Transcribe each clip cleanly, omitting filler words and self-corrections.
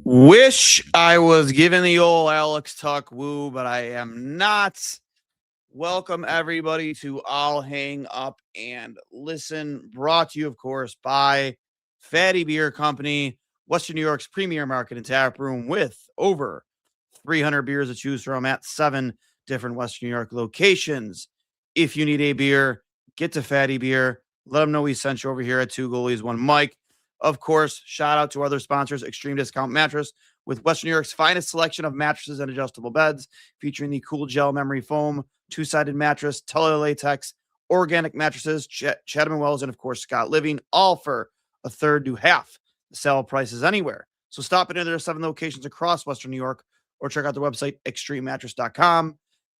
Wish I was giving the old Alex Tuck woo, but I am not. Welcome, everybody, to I'll Hang Up and Listen, brought to you, of course, by Fatty Beer Company, Western New York's premier market and tap room with over 300 beers to choose from at 7 different Western New York locations. If you need a beer, get to Fatty Beer. Let them know we sent you over here at Two Goalies, One Mike. Of course, shout out to our other sponsors, Extreme Discount Mattress, with Western New York's finest selection of mattresses and adjustable beds, featuring the cool gel memory foam, two-sided mattress, tele latex, organic mattresses, Chatham & Wells, and of course, Scott Living, all for a third to half the sale prices anywhere. So stop into their 7 locations across Western New York or check out their website, extrememattress.com.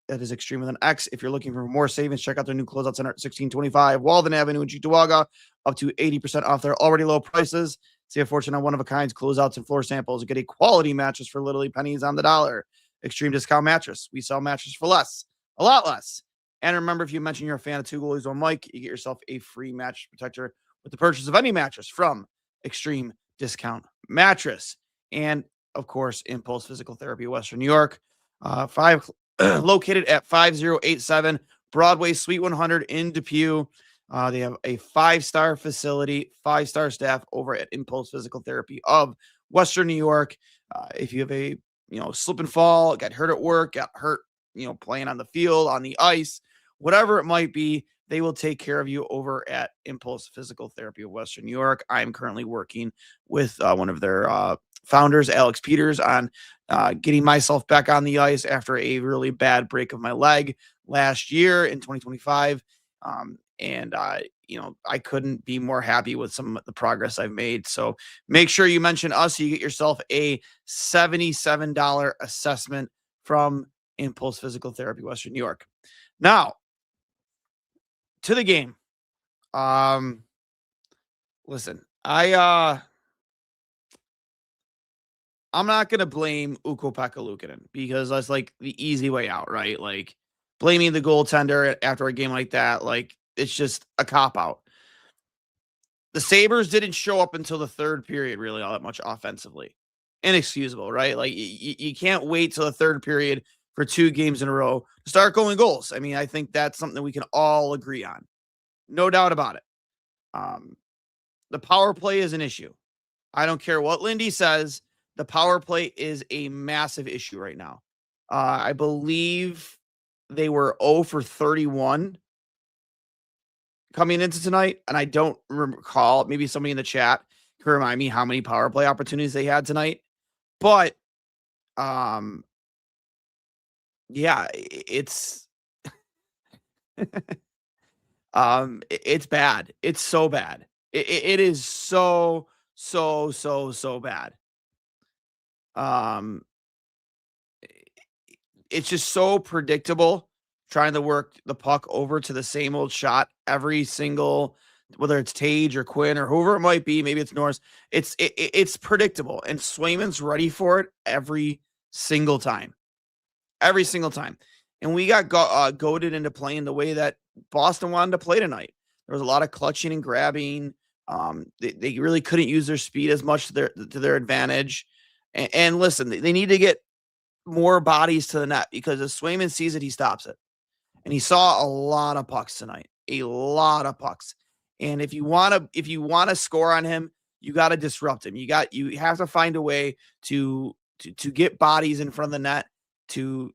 That is extreme with an X. If you're looking for more savings, check out their new closeout center at 1625 Walden Avenue in Cheektowaga, up to 80% off their already low prices. See a fortune on one-of-a-kinds, closeouts, and floor samples. Get a quality mattress for literally pennies on the dollar. Extreme Discount Mattress. We sell mattresses for less, a lot less. And remember, if you mention you're a fan of Two Goalies on Mike, you get yourself a free mattress protector with the purchase of any mattress from Extreme Discount Mattress. And, of course, Impulse Physical Therapy, Western New York. Located at 5087 Broadway, Suite 100 in Depew. They have a 5-star facility, 5-star staff over at Impulse Physical Therapy of Western New York. If you have a slip and fall, got hurt at work, got hurt playing on the field, on the ice, whatever it might be, they will take care of you over at Impulse Physical Therapy of Western New York. I'm currently working with one of their founders, Alex Peters, on getting myself back on the ice after a really bad break of my leg last year in 2025. I couldn't be more happy with some of the progress I've made. So make sure you mention us. So you get yourself a $77 assessment from Impulse Physical Therapy, Western New York. Now, to the game. Listen, I'm not going to blame Ukko-Pekka Luukkonen because that's like the easy way out, right? Like blaming the goaltender after a game like that, like it's just a cop-out. The Sabres didn't show up until the third period really all that much offensively. Inexcusable, right? Like you can't wait till the third period for 2 games in a row to start going goals. I mean, I think that's something we can all agree on. No doubt about it. The power play is an issue. I don't care what Lindy says. The power play is a massive issue right now. I believe they were 0 for 31 coming into tonight, and I don't recall. Maybe somebody in the chat can remind me how many power play opportunities they had tonight. But, yeah, it's it's bad. It's so bad. It is so bad. It's just so predictable trying to work the puck over to the same old shot every single, whether it's Tage or Quinn or whoever it might be, maybe it's Norris. It's predictable, and Swayman's ready for it every single time. Every single time. And we got goaded into playing the way that Boston wanted to play tonight. There was a lot of clutching and grabbing. They really couldn't use their speed as much to their advantage. And listen, they need to get more bodies to the net because if Swayman sees it, he stops it. And he saw a lot of pucks tonight, a lot of pucks. And if you want to score on him, you got to disrupt him. You have to find a way to get bodies in front of the net to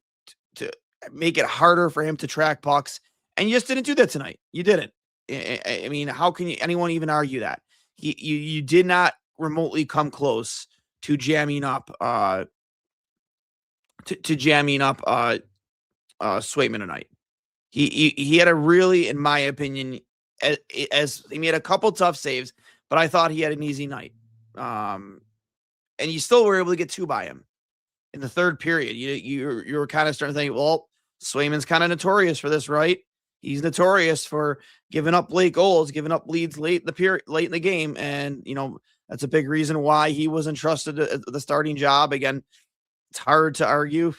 make it harder for him to track pucks. And you just didn't do that tonight. You didn't. I mean, how can anyone even argue that? You did not remotely come close to jamming up Swayman tonight. He had a really, in my opinion, as he made a couple tough saves, but I thought he had an easy night. And you still were able to get 2 by him in the third period. You were kind of starting to think, well, Swayman's kind of notorious for this, right? He's notorious for giving up late goals, giving up leads late in the game, and that's a big reason why he was entrusted the starting job. Again, it's hard to argue,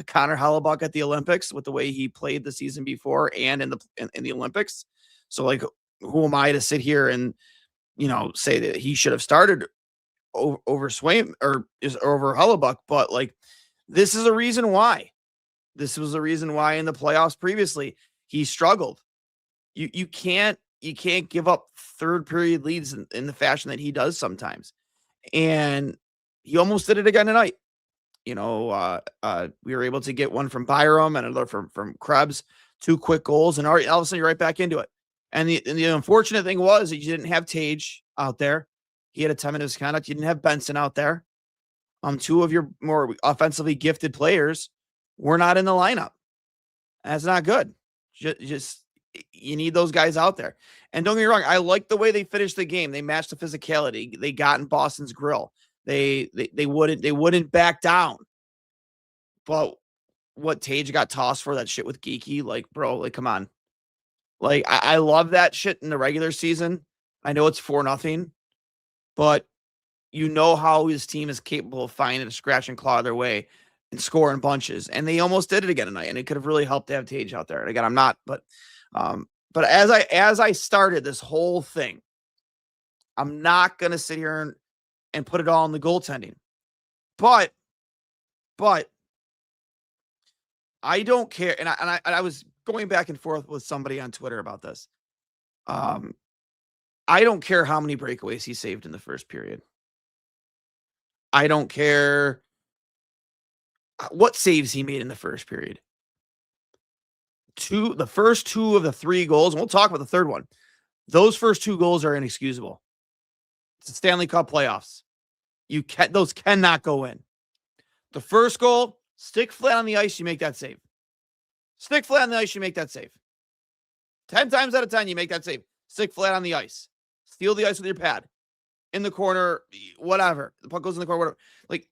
Connor Hellebuck at the Olympics with the way he played the season before and in the Olympics. So, like, who am I to sit here and say that he should have started over Swaim or is over Hellebuck, but like this is a reason why. This was the reason why in the playoffs previously he struggled. You can't give up third period leads in the fashion that he does sometimes. And he almost did it again tonight. We were able to get one from Byram and another from Krebs, 2 quick goals, and all of a sudden you're right back into it. And the unfortunate thing was that you didn't have Tage out there. He had a 10-minute misconduct. You didn't have Benson out there. 2 of your more offensively gifted players were not in the lineup. That's not good. Just you need those guys out there. And don't get me wrong, I like the way they finished the game. They matched the physicality. They got in Boston's grill. They wouldn't back down. But what Tage got tossed for that shit with Geeky, like, bro, like, come on. Like, I love that shit in the regular season. I know it's 4-0, but you know how his team is capable of finding a scratch and claw their way and scoring bunches. And they almost did it again tonight. And it could have really helped to have Tage out there. And again, I'm not, but as I started this whole thing, I'm not gonna sit here and put it all in the goaltending. But I don't care. And I was going back and forth with somebody on Twitter about this. I don't care how many breakaways he saved in the first period. I don't care what saves he made in the first period. The first 2 of the 3 goals, and we'll talk about the third one. Those first 2 goals are inexcusable. It's the Stanley Cup playoffs. Those cannot go in. The first goal, stick flat on the ice, you make that save. Stick flat on the ice, you make that save. 10 times out of 10, you make that save. Stick flat on the ice. Steal the ice with your pad. In the corner, whatever. The puck goes in the corner, whatever. Like,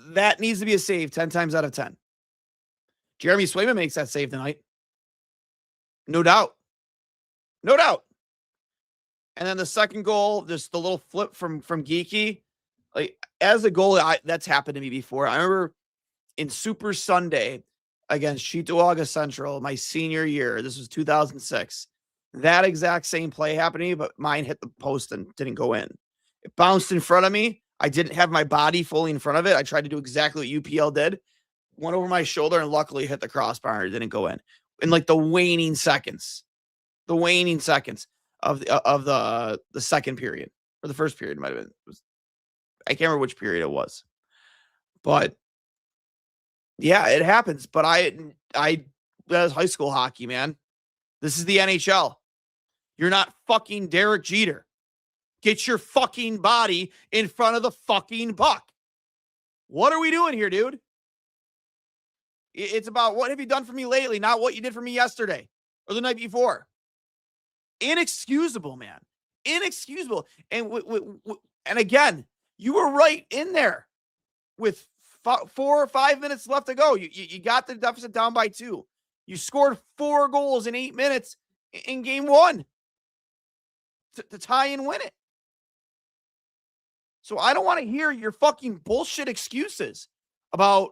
that needs to be a save 10 times out of 10. Jeremy Swayman makes that save tonight. No doubt. No doubt. And then the second goal, just the little flip from Geeky. Like, as a goalie, that's happened to me before. I remember in Super Sunday against Cheektowaga Central, my senior year, this was 2006. That exact same play happened to me, but mine hit the post and didn't go in. It bounced in front of me. I didn't have my body fully in front of it. I tried to do exactly what UPL did. Went over my shoulder and luckily hit the crossbar. It didn't go in like the waning seconds of the second period, or the first period might have been. I can't remember which period it was, but yeah, it happens. But that was high school hockey, man. This is the NHL. You're not fucking Derek Jeter. Get your fucking body in front of the fucking puck. What are we doing here, dude? It's about what have you done for me lately, not what you did for me yesterday or the night before. Inexcusable, man. Inexcusable. And and again, you were right in there with 4 or 5 minutes left to go. You got the deficit down by 2. You scored 4 goals in 8 minutes in game 1 to tie and win it. So I don't want to hear your fucking bullshit excuses about,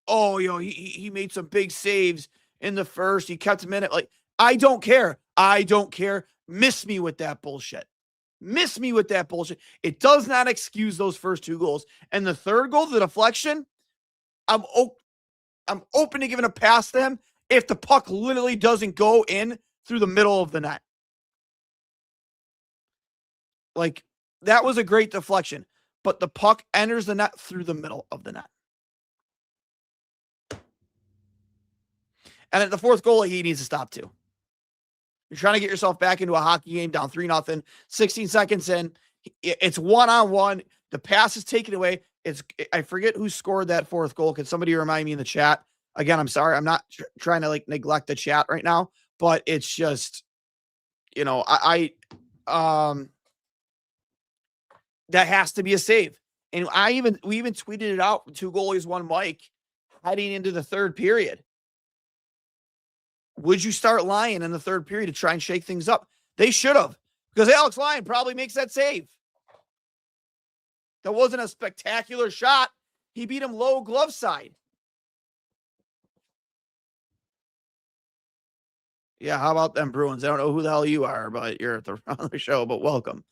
oh, he made some big saves in the first. He kept him in it. Like, I don't care. I don't care. Miss me with that bullshit. Miss me with that bullshit. It does not excuse those first 2 goals. And the third goal, the deflection, I'm open to giving a pass to him if the puck literally doesn't go in through the middle of the net. Like, that was a great deflection, but the puck enters the net through the middle of the net. And at the fourth goal, he needs to stop too. You're trying to get yourself back into a hockey game down 3-0, 16 seconds in. It's 1-on-1. The pass is taken away. I forget who scored that fourth goal. Can somebody remind me in the chat? Again, I'm sorry. I'm not trying to neglect the chat right now, but it's just, that has to be a save. And we even tweeted it out, 2 goalies, 1 mic, heading into the third period. Would you start Lyon in the third period to try and shake things up? They should have, because Alex Lyon probably makes that save. That wasn't a spectacular shot. He beat him low glove side. Yeah, how about them Bruins? I don't know who the hell you are, but you're at the show, but welcome.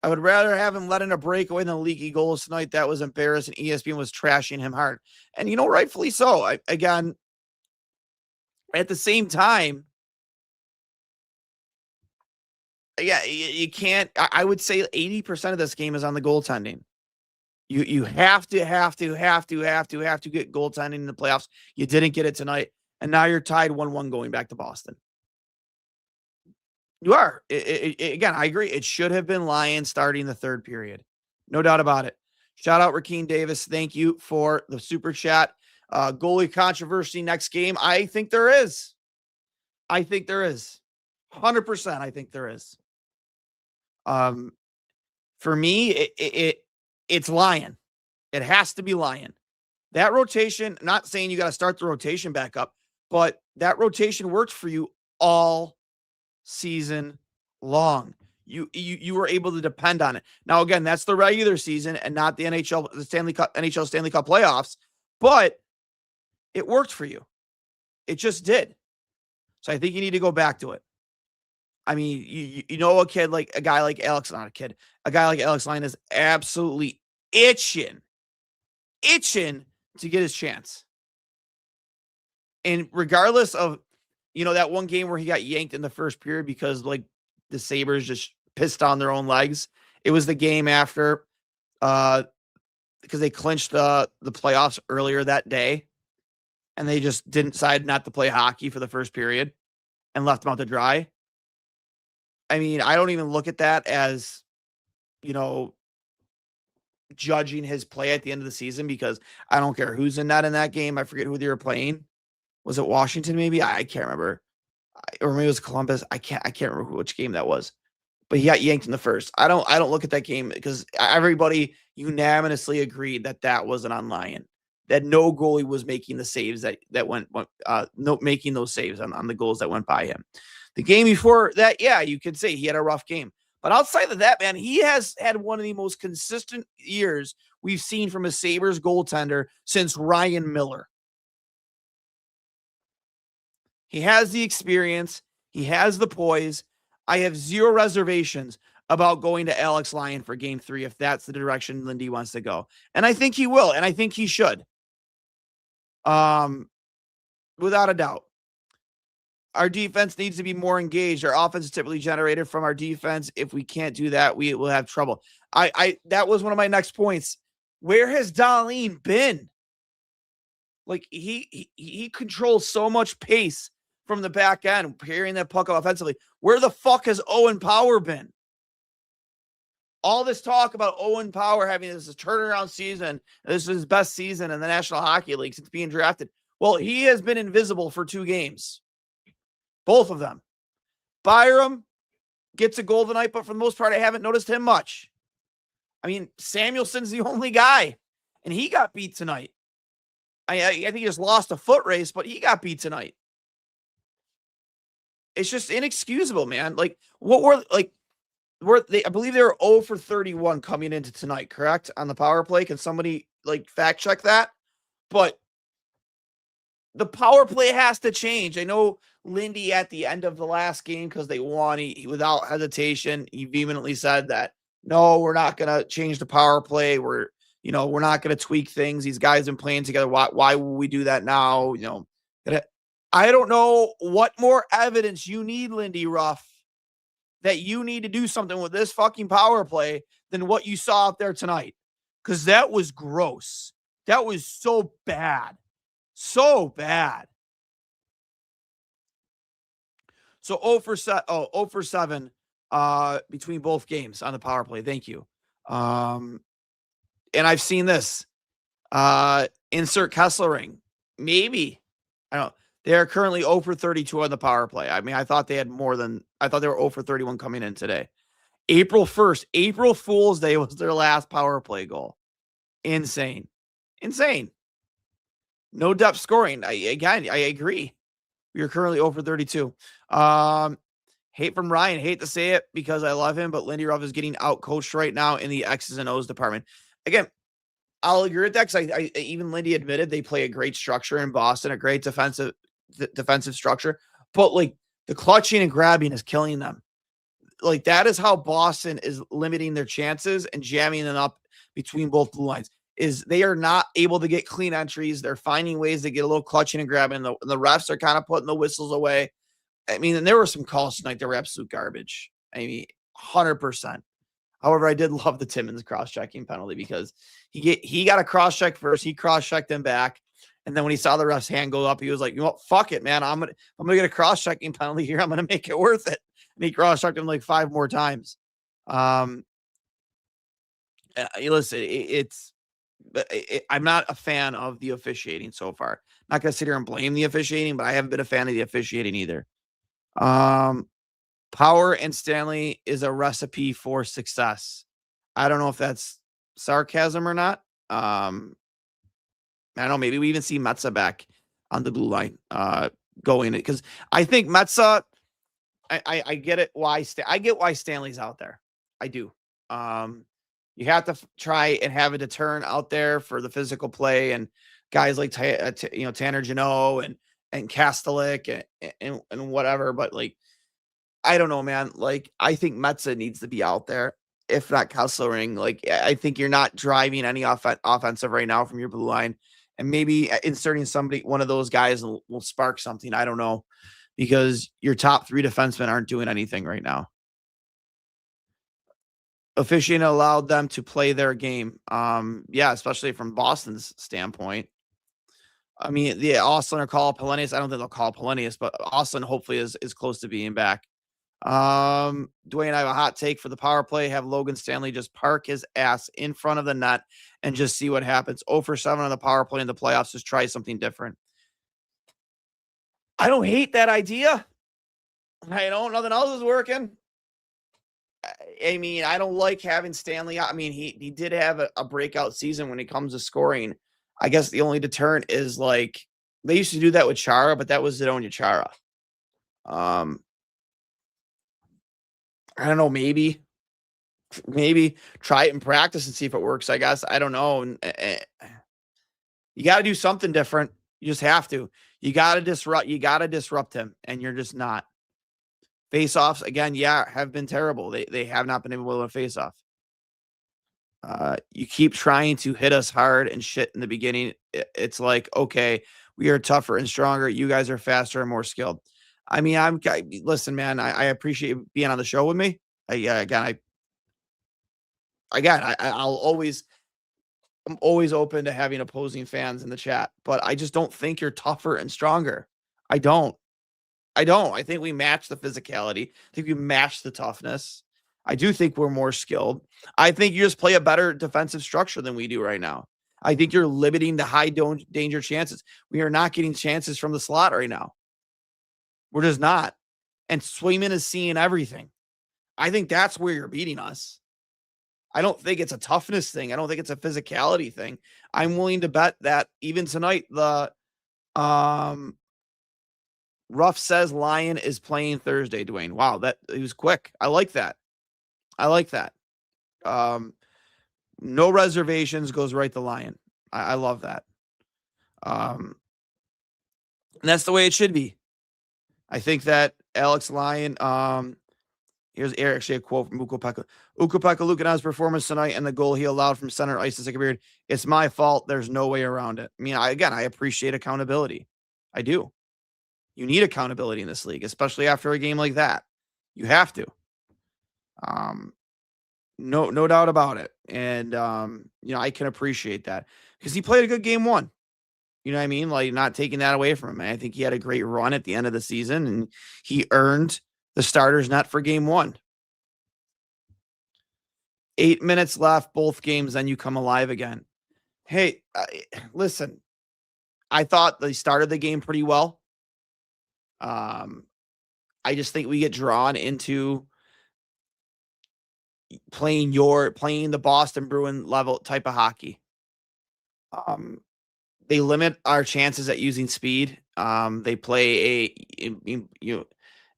I would rather have him let in a breakaway than leaky goals tonight. That was embarrassing. ESPN was trashing him hard. And, rightfully so. Again, at the same time, yeah, you can't. I would say 80% of this game is on the goaltending. You have to get goaltending in the playoffs. You didn't get it tonight, and now you're tied 1-1 going back to Boston. You are. Again, I agree. It should have been Lions starting the third period. No doubt about it. Shout out Rakeem Davis. Thank you for the super chat. Goalie controversy next game. I think there is. 100%. I think there is. For me, it's Lion. It has to be Lion. That rotation, not saying you got to start the rotation back up, but that rotation worked for you all season long. You were able to depend on it. Now, again, that's the regular season and not the NHL Stanley Cup playoffs, but it worked for you. It just did. So I think you need to go back to it. I mean, a guy like Alex Line is absolutely itching to get his chance. And regardless of, that one game where he got yanked in the first period because the Sabres just pissed on their own legs. It was the game after, because they clinched the playoffs earlier that day, and they just decide not to play hockey for the first period and left him out to dry. I mean, I don't even look at that as, judging his play at the end of the season, because I don't care who's in that game. I forget who they were playing. Was it Washington? Maybe I can't remember, or maybe it was Columbus. I can't remember which game that was. But he got yanked in the first. I don't look at that game because everybody unanimously agreed that wasn't on Lion. That no goalie was making the saves making those saves on the goals that went by him. The game before that, yeah, you could say he had a rough game. But outside of that, man, he has had one of the most consistent years we've seen from a Sabres goaltender since Ryan Miller. He has the experience. He has the poise. I have zero reservations about going to Alex Lyon for game 3 if that's the direction Lindy wants to go. And I think he will, and I think he should. Without a doubt. Our defense needs to be more engaged. Our offense is typically generated from our defense. If we can't do that, we will have trouble. That was one of my next points. Where has Duane been? He controls so much pace from the back end, carrying that puck offensively. Where the fuck has Owen Power been? All this talk about Owen Power having this turnaround season, this is his best season in the National Hockey League since being drafted. Well, he has been invisible for 2 games. Both of them. Byram gets a goal tonight, but for the most part, I haven't noticed him much. I mean, Samuelson's the only guy, and he got beat tonight. I think he just lost a foot race, but he got beat tonight. It's just inexcusable, man. I believe they were 0 for 31 coming into tonight, correct? On the power play. Can somebody fact check that? But the power play has to change. I know Lindy at the end of the last game, because they won, he without hesitation, he vehemently said that, no, we're not going to change the power play. We're not going to tweak things. These guys have been playing together. Why will we do that now? I don't know what more evidence you need, Lindy Ruff, that you need to do something with this fucking power play than what you saw out there tonight. Because that was gross. That was so bad. So bad. So 0 for 7 between both games on the power play. Thank you. And I've seen this. Insert Kesselring. Maybe. I don't know. They are currently 0 for 32 on the power play. I mean, I thought they were 0 for 31 coming in today. April 1st, April Fool's Day was their last power play goal. Insane. No depth scoring. I agree. We are currently 0 for 32. Hate from Ryan. Hate to say it because I love him, but Lindy Ruff is getting out-coached right now in the X's and O's department. Again, I'll agree with that because even Lindy admitted they play a great structure in Boston, a great defensive structure. But the clutching and grabbing is killing them. like that is how Boston is limiting their chances and jamming them up between both blue lines. Is they are not able to get clean entries. They're finding ways to get a little clutching and grabbing. The refs are kind of putting the whistles away. I mean, and there were some calls tonight that were absolute garbage. I mean, 100%. However, I did love the Timmins cross-checking penalty because he got a cross-check first. He cross-checked him back. And then when he saw the ref's hand go up, he was like, you know what? Fuck it, man. I'm gonna get a cross-checking penalty here. I'm gonna make it worth it. And he cross-checked him like 5 more times. Listen, I'm not a fan of the officiating so far. I'm not gonna sit here and blame the officiating, but I haven't been a fan of the officiating either. Power and Stanley is a recipe for success. I don't know if that's sarcasm or not. I don't know. Maybe we even see Metza back on the blue line going because I think Metza. I get it. I get why Stanley's out there. I do. You have to try and have a deterrent out there for the physical play and guys like Tanner Jeannot and Kastelik and whatever. But like, I don't know, man. Like, I think Metza needs to be out there, if not Kesselring. Like, I think you're not driving any offensive right now from your blue line. And maybe inserting one of those guys will spark something. I don't know. Because your top 3 defensemen aren't doing anything right now. Officiating allowed them to play their game. Yeah, especially from Boston's standpoint. I mean, the Austin or call Polonius. I don't think they'll call Polonius, but Austin hopefully is close to being back. Duane, I have a hot take for the power play. Have Logan Stanley just park his ass in front of the net and just see what happens. 0 for 7 on the power play in the playoffs. Just try something different. I don't hate that idea. I don't. Nothing else is working. I mean, I don't like having Stanley. I mean, he did have a breakout season when it comes to scoring. I guess the only deterrent is like they used to do that with Chara, but that was Zdeno Chara. I don't know. Maybe try it in practice and see if it works. I guess I don't know. You got to do something different. You just have to. You got to disrupt. You got to disrupt him, and you're just not. Face-offs again, yeah, have been terrible. They have not been able to win a face-off. You keep trying to hit us hard and shit in the beginning. It's like, okay, we are tougher and stronger. You guys are faster and more skilled. I mean, listen, man. I appreciate being on the show with me. I'm always open to having opposing fans in the chat, but I just don't think you're tougher and stronger. I don't. I think we match the physicality. I think we match the toughness. I do think we're more skilled. I think you just play a better defensive structure than we do right now. I think you're limiting the high danger chances. We are not getting chances from the slot right now. We're just not. And Swayman is seeing everything. I think that's where you're beating us. I don't think it's a toughness thing. I don't think it's a physicality thing. I'm willing to bet that even tonight, the Ruff says Lion is playing Thursday, Duane. Wow, he was quick. I like that. No reservations, goes right to Lion. I love that. And that's the way it should be. I think that Alex Lyon, here's actually a quote from Ukko-Pekka. Ukko-Pekka Luukkonen's performance tonight and the goal he allowed from center ice to second period. It's my fault. There's no way around it. I mean, I appreciate accountability. I do. You need accountability in this league, especially after a game like that. You have to. No doubt about it. And, I can appreciate that because he played a good game 1. You know what I mean? Like, not taking that away from him. I think he had a great run at the end of the season, and he earned the starter's net for game 1. 8 minutes left, both games, then you come alive again. Hey, listen, I thought they started the game pretty well. I just think we get drawn into playing the Boston Bruin level type of hockey. They limit our chances at using speed. They play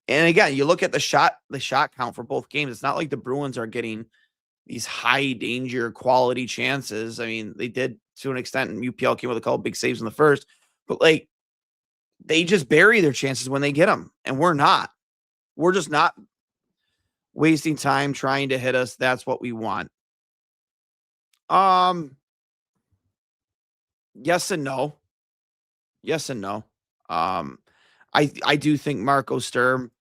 and again, you look at the shot count for both games. It's not like the Bruins are getting these high danger quality chances. I mean, they did to an extent, and UPL came with a couple big saves in the first, but like they just bury their chances when they get them, and we're not. We're wasting time trying to hit us. That's what we want. Yes and no. Yes and no. Um, I do think Marco Sturm.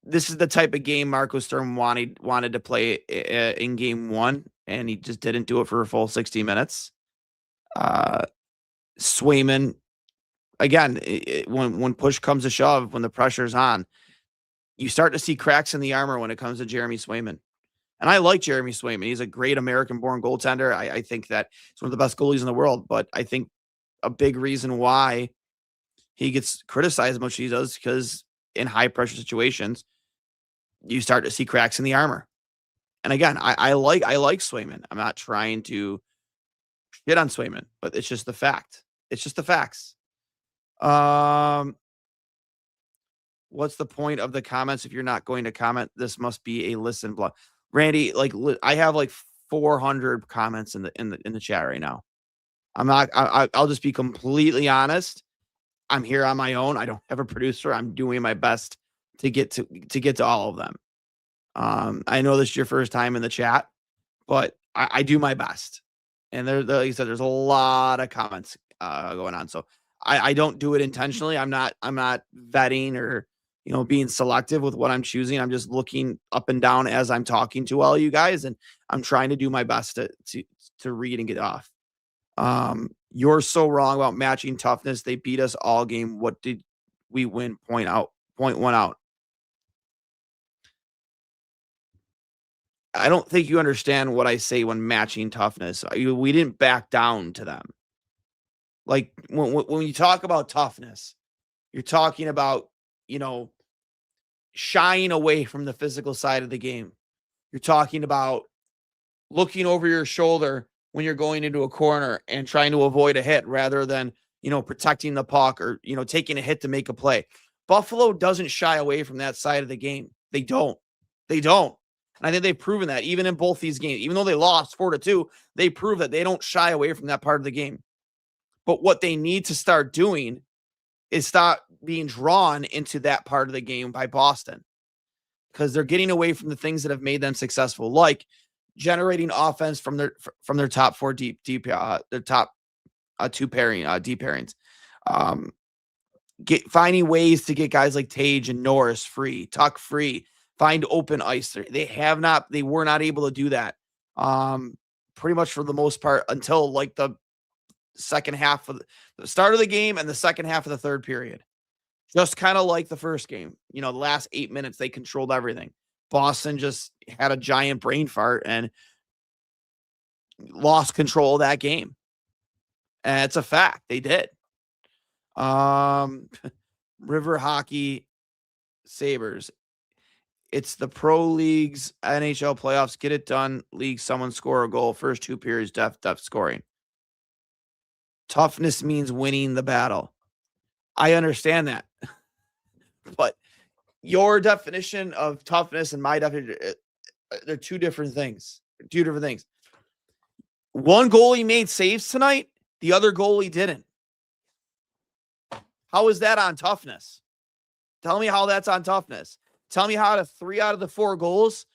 This is the type of game Marco Sturm wanted to play in game one, and he just didn't do it for a full 60 minutes. Swayman, again, when push comes to shove, when the pressure's on, you start to see cracks in the armor when it comes to Jeremy Swayman. And I like Jeremy Swayman. He's a great American-born goaltender. I think that he's one of the best goalies in the world. But I think a big reason why he gets criticized as much as he does because in high-pressure situations, you start to see cracks in the armor. And again, I like Swayman. I'm not trying to shit on Swayman, but it's just the fact. It's just the facts. What's the point of the comments if you're not going to comment? This must be a listen blog. Randy, I have like 400 comments in the chat right now. I'm not. I'll just be completely honest. I'm here on my own. I don't have a producer. I'm doing my best to get to all of them. I know this is your first time in the chat, but I do my best. And like you said, there's a lot of comments going on. So I don't do it intentionally. I'm not vetting or being selective with what I'm choosing. I'm just looking up and down as I'm talking to all you guys, and I'm trying to do my best to read and get off. You're so wrong about matching toughness. They beat us all game. What did we win? Point one out. I don't think you understand what I say when matching toughness. We didn't back down to them. Like when you talk about toughness, you're talking about, shying away from the physical side of the game. You're talking about looking over your shoulder when you're going into a corner and trying to avoid a hit rather than, protecting the puck or, taking a hit to make a play. Buffalo doesn't shy away from that side of the game. They don't. And I think they've proven that even in both these games, even though they lost 4-2, they prove that they don't shy away from that part of the game. But what they need to start doing is stop being drawn into that part of the game by Boston, because they're getting away from the things that have made them successful, like generating offense from their top four their top two deep pairings, finding ways to get guys like Tage and Norris free, Tuck free, find open ice. They were not able to do that pretty much for the most part until like the second half of the start of the game and the second half of the third period. Just kind of like the first game, the last 8 minutes, they controlled everything. Boston just had a giant brain fart and lost control of that game. And it's a fact. They did. River Hockey Sabres. It's the Pro League's NHL playoffs. Get it done. League, someone score a goal. First 2 periods, depth scoring. Toughness means winning the battle. I understand that. But your definition of toughness and my definition, they're two different things. One goalie made saves tonight. The other goalie didn't. How is that on toughness? Tell me how that's on toughness. Tell me how 3 out of the 4 goals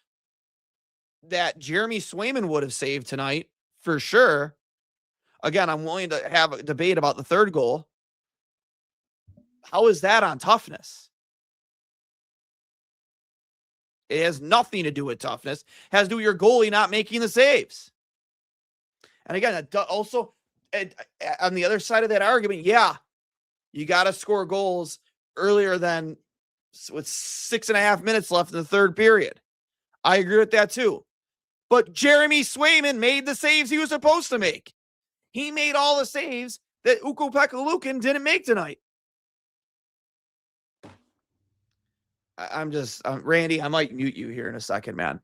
that Jeremy Swayman would have saved tonight, for sure. Again, I'm willing to have a debate about the third goal. How is that on toughness? It has nothing to do with toughness. It has to do with your goalie not making the saves. And again, also on the other side of that argument, yeah, you got to score goals earlier than with 6.5 minutes left in the third period. I agree with that too. But Jeremy Swayman made the saves he was supposed to make. He made all the saves that Ukko-Pekka Luukkonen didn't make tonight. I'm just Randy, I might mute you here in a second, man.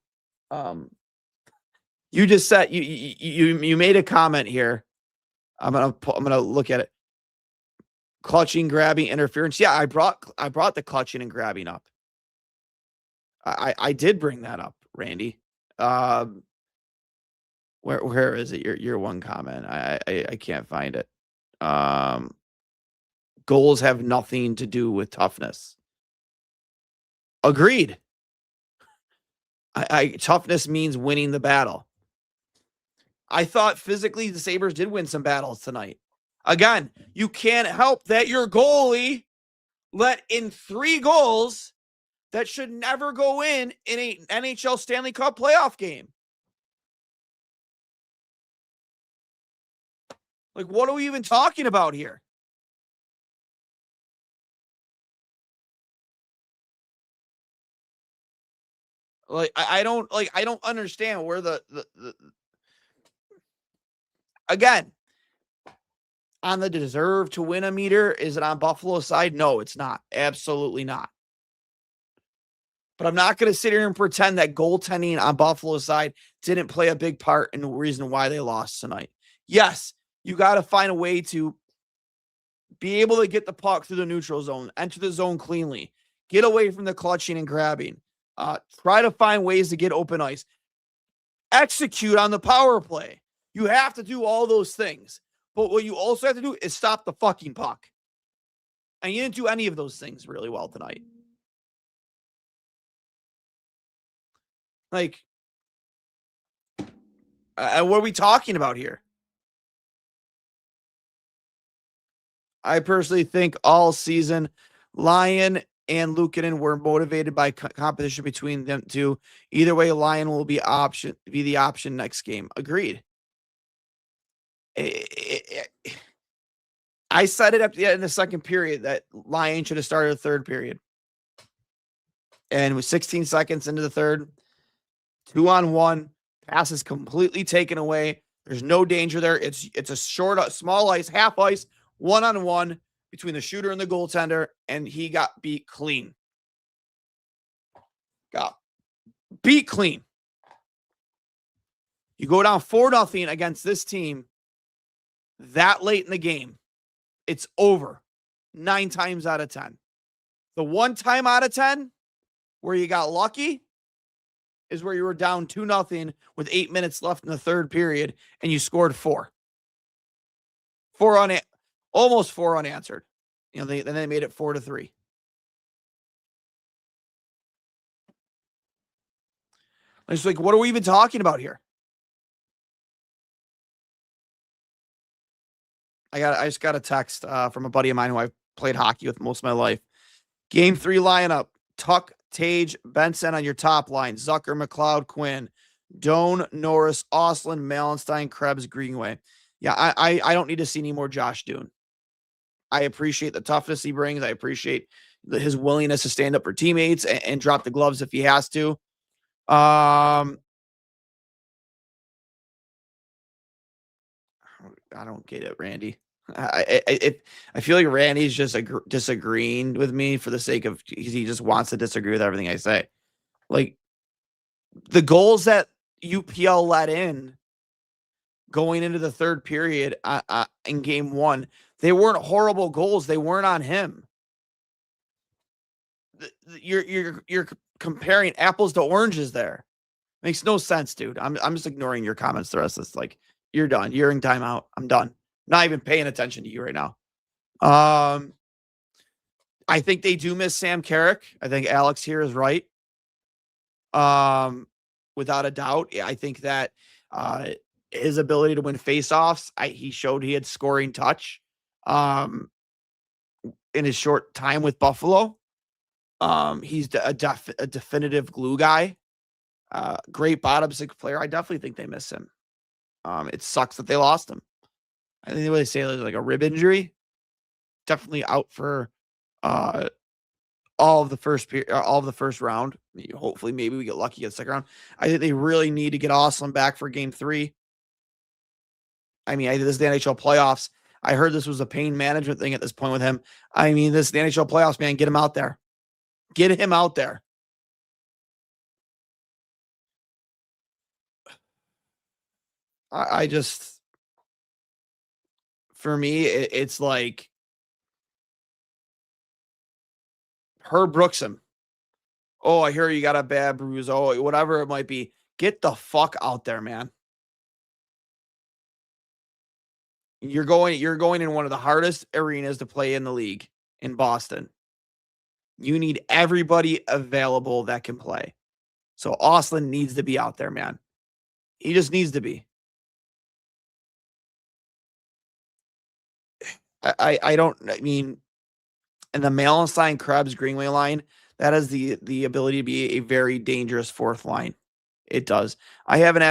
You just said you made a comment here. I'm gonna look at it. Clutching, grabbing, interference. Yeah, I brought the clutching and grabbing up. I did bring that up, Randy. Where is it? Your one comment. I can't find it. Goals have nothing to do with toughness. Agreed. Toughness means winning the battle. I thought physically the Sabres did win some battles tonight. Again, you can't help that your goalie let in 3 goals that should never go in a NHL Stanley Cup playoff game. Like, what are we even talking about here? Like, I don't understand where the again, on the deserve to win a meter, is it on Buffalo's side? No, it's not. Absolutely not. But I'm not going to sit here and pretend that goaltending on Buffalo's side didn't play a big part in the reason why they lost tonight. Yes, you got to find a way to be able to get the puck through the neutral zone, enter the zone cleanly, get away from the clutching and grabbing, try to find ways to get open ice, execute on the power play. You have to do all those things. But what you also have to do is stop the fucking puck. And you didn't do any of those things really well tonight. Like, what are we talking about here? I personally think all season, Lyon and Luukkonen were motivated by competition between them two. Either way, Lyon will be the option next game. Agreed. I said it at the end of the second period that Lyon should have started the third period. And with 16 seconds into the third, 2-on-1, pass is completely taken away. There's no danger there. It's a short, small ice, half ice, 1-on-1 between the shooter and the goaltender, and he got beat clean. Got beat clean. You go down 4-0 against this team that late in the game, it's over 9 times out of 10. The one time out of 10 where you got lucky is where you were down 2-0 with 8 minutes left in the third period and you scored 4. Almost 4 unanswered. Then they made it 4-3. It's like, what are we even talking about here? I just got a text from a buddy of mine who I've played hockey with most of my life. Game 3 lineup: Tuck, Tage, Benson on your top line. Zucker, McLeod, Quinn, Doan, Norris, Ostlund, Malenstein, Krebs, Greenway. Yeah, I don't need to see any more Josh Doan. I appreciate the toughness he brings. I appreciate his willingness to stand up for teammates and drop the gloves if he has to. I don't get it, Randy. I feel like Randy's just disagreeing with me for the sake of he just wants to disagree with everything I say. Like, the goals that UPL let in going into the third period in game 1, they weren't horrible goals. They weren't on him. You're comparing apples to oranges there. Makes no sense, dude. I'm just ignoring your comments the rest of this. Like, you're done. You're in timeout. I'm done. Not even paying attention to you right now. I think they do miss Sam Carrick. I think Alex here is right. Without a doubt. I think that his ability to win faceoffs, he showed he had scoring touch in his short time with Buffalo. He's a definitive glue guy. Great bottom 6 player. I definitely think they miss him. It sucks that they lost him. I think they say like a rib injury. Definitely out for all of the first round. Hopefully, maybe we get lucky at the second round. I think they really need to get Ostlund back for game 3. I mean, this is the NHL playoffs. I heard this was a pain management thing at this point with him. I mean, this is the NHL playoffs, man. Get him out there. Get him out there. I just, for me, it's like Herb Brooksham. Oh, I hear you got a bad bruise. Oh, whatever it might be. Get the fuck out there, man. You're going in one of the hardest arenas to play in the league in Boston. You need everybody available that can play. So Austin needs to be out there, man. He just needs to be. I mean, and the Malenstein, Krebs, Greenway line, that has the ability to be a very dangerous fourth line. It does. I haven't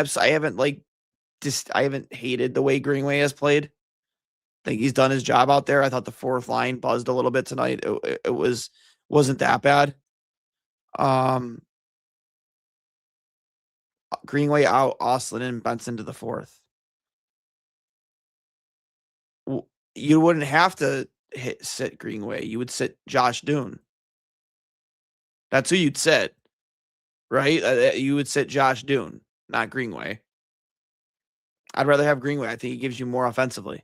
hated the way Greenway has played. I think he's done his job out there. I thought the fourth line buzzed a little bit tonight. It wasn't that bad. Greenway out, Ostlund and Benson to the fourth. You wouldn't have to sit Greenway. You would sit Josh Dune. That's who you'd sit, right? You would sit Josh Dune, not Greenway. I'd rather have Greenway. I think he gives you more offensively.